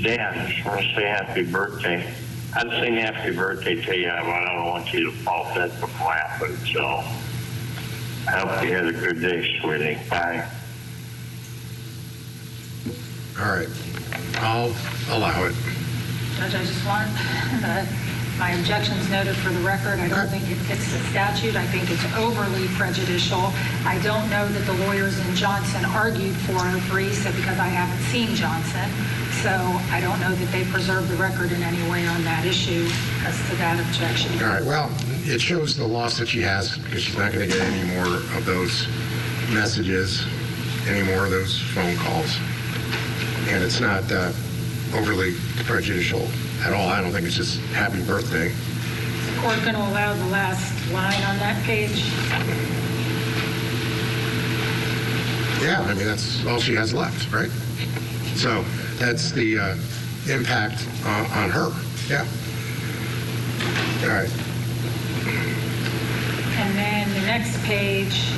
Dan, I just want to say happy birthday. I'd sing happy birthday to you, but I don't want you to fall dead before it happens. So I hope you had a good day, sweetie. Bye. All right. I'll allow it. Judge, I just want my objections noted for the record. I don't think it fits the statute. I think it's overly prejudicial. I don't know that the lawyers in Johnson argued 403 because I haven't seen Johnson. So I don't know that they preserved the record in any way on that issue as to that objection. All right. Well, it shows the loss that she has because she's not going to get any more of those messages, any more of those phone calls. And it's not overly prejudicial at all. I don't think it's just happy birthday. Is the court going to allow the last line on that page? Yeah, I mean, that's all she has left, right? So that's the impact on her. Yeah. All right. And then the next page,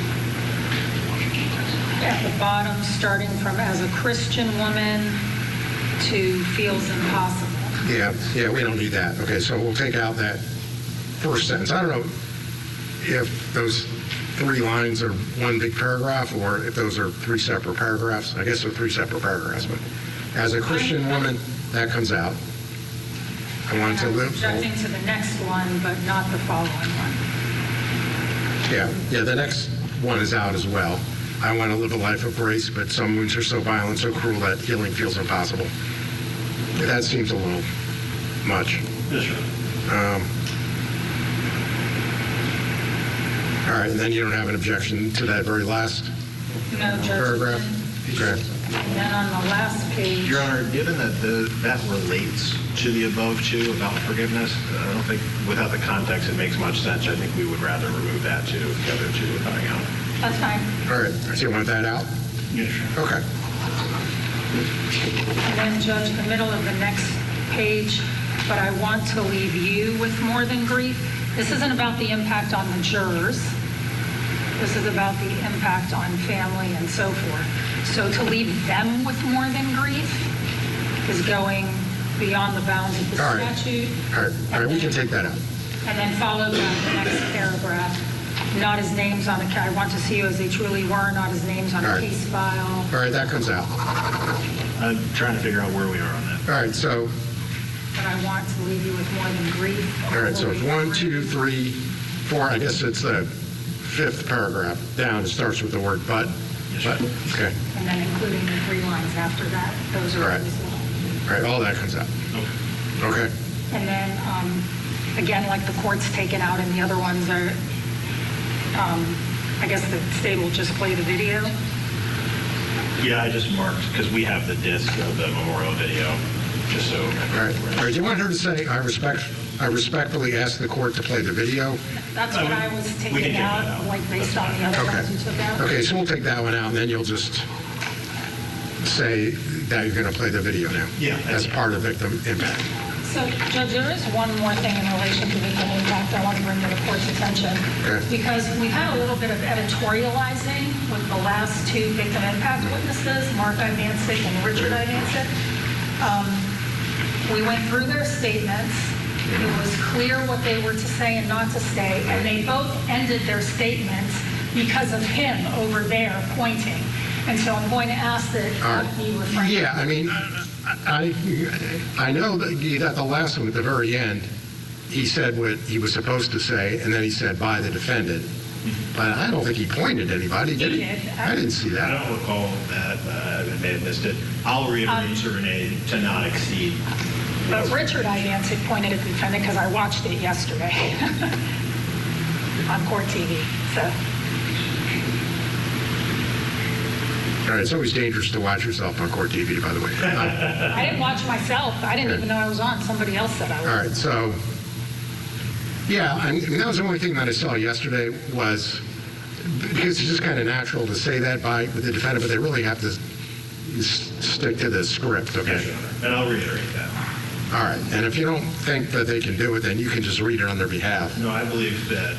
at the bottom, starting from as a Christian woman to feels impossible. Yeah, we don't need that. Okay, so we'll take out that first sentence. I don't know if those 3 lines are one big paragraph or if those are 3 separate paragraphs. I guess they're 3 separate paragraphs, but as a Christian woman, that comes out. I want to live. Objecting to the next one, but not the following one. Yeah, the next one is out as well. I want to live a life of grace, but some wounds are so violent, so cruel that healing feels impossible. That seems a little much. Yes, sir. All right, and then you don't have an objection to that very last No, Judge. paragraph? Okay. And then on the last page. Your Honor, given that that relates to the above two about forgiveness, I don't think without the context it makes much sense. I think we would rather remove that too, the other two coming out. That's fine. All right, so you want that out? Yes, sir. Okay. And then, Judge, the middle of the next page, but I want to leave you with more than grief. This isn't about the impact on the jurors. This is about the impact on family and so forth. So to leave them with more than grief is going beyond the bounds of the statute. All right, we can take that out. And then followed by the next paragraph, not as names on a, I want to see you as they truly were, not as names on a case file. All right, that comes out. I'm trying to figure out where we are on that. All right, so. But I want to leave you with more than grief. All right, so it's 1, 2, 3, 4. I guess it's the 5th paragraph down. It starts with the word but. Yes, but. Okay. And then including the 3 lines after that. Those are Right. as well. All right, all that comes out. Okay. Okay. And then, again, like the court's taken out and the other ones are, I guess the state will just play the video. Yeah, I just marked because we have the disc of the memorial video, just so. All right. Do you want her to say, I respectfully ask the court to play the video? That's what I was We can taking take that out, out. like based on the other Okay. ones you took out. Okay, so we'll take that one out, and then you'll just say that you're going to play the video now. Yeah. As part of victim impact. So, Judge, there is one more thing in relation to victim impact I want to bring to the court's attention. Okay. Because we had a little bit of editorializing with the last 2 victim impact witnesses, Mark Ivancic and Richard Ivancic. We went through their statements. It was clear what they were to say and not to say, and they both ended their statements because of him over there pointing. And so I'm going to ask that you refrain. Yeah, I mean, I know that at the last one at the very end, he said what he was supposed to say, and then he said, by the defendant. But I don't think he pointed at anybody, did he? He did. I didn't see I that. don't recall that. I may have missed it. I'll reiterate to Renee to not exceed. But Richard Ivancic pointed at the defendant because I watched it yesterday on court TV. So All right, it's always dangerous to watch yourself on court TV, by the way. I didn't watch myself. I didn't even know I was on. Somebody else said I was. All right, so, yeah, I mean, that was the only thing that I saw yesterday was, because it's just kind of natural to say that by the defendant, but they really have to stick to the script, okay? Yes, Your Honor. And I'll reiterate that. All right, and if you don't think that they can do it, then you can just read it on their behalf. No, I believe that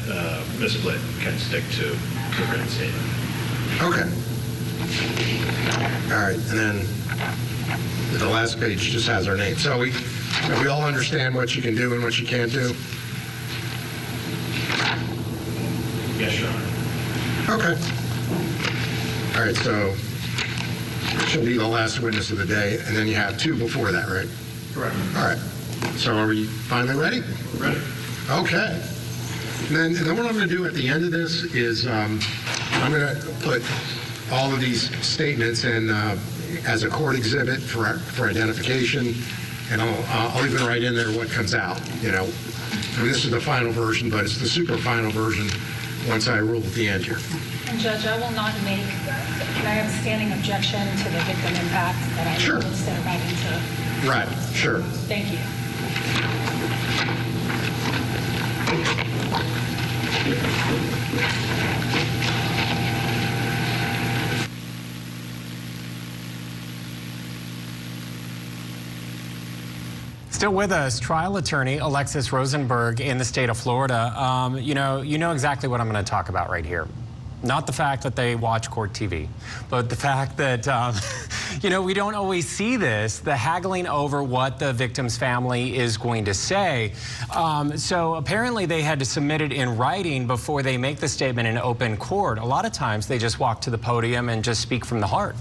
Ms. Blitt can stick to the written statement. Okay. All right, and then The last page just has our name. So we all understand what you can do and what you can't do. Yes, Your Honor. Okay. All right, so she'll be the last witness of the day, and then you have two before that, right? Correct. All right. So are we finally ready? Ready. Okay. And then what I'm going to do at the end of this is I'm going to put all of these statements in as a court exhibit for identification, and I'll even write in there what comes out. You know, I mean, this is the final version, but it's the super final version once I rule at the end here. And Judge, I will not make, can I have a standing objection to the victim impact that I Sure. will instead of having to? Right, sure. Thank you. Still with us, trial attorney Alexis Rosenberg in the state of Florida. You know exactly what I'm going to talk about right here. Not the fact that they watch court TV, but the fact that, we don't always see this, the haggling over what the victim's family is going to say. So apparently they had to submit it in writing before they make the statement in open court. A lot of times they just walk to the podium and just speak from the heart.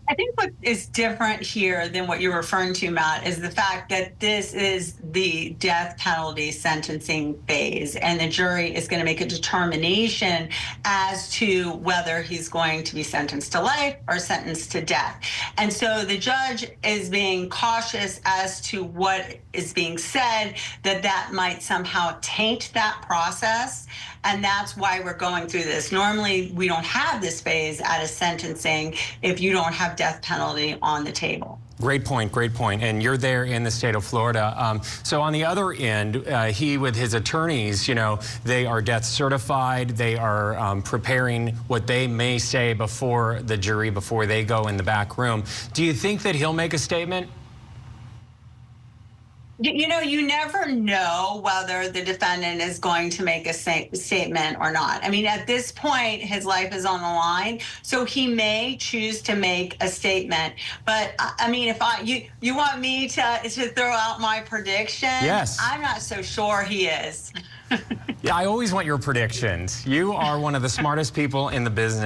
I think what is different here than what you're referring to, Matt, is the fact that this is the death penalty sentencing phase, and the jury is going to make a determination as to whether he's going to be sentenced to life or sentenced to death. And so the judge is being cautious as to what is being said, that might somehow taint that process. And that's why we're going through this. Normally, we don't have this phase at a sentencing if you don't have death penalty on the table. Great point, great point. And you're there in the state of Florida. So on the other end, he with his attorneys, they are death certified. They are preparing what they may say before the jury, before they go in the back room. Do you think that he'll make a statement? You never know whether the defendant is going to make a statement or not. I mean, at this point, his life is on the line, so he may choose to make a statement. But I mean, if you want me to throw out my prediction, yes, I'm not so sure he is. Yeah, I always want your predictions. You are one of the smartest people in the business.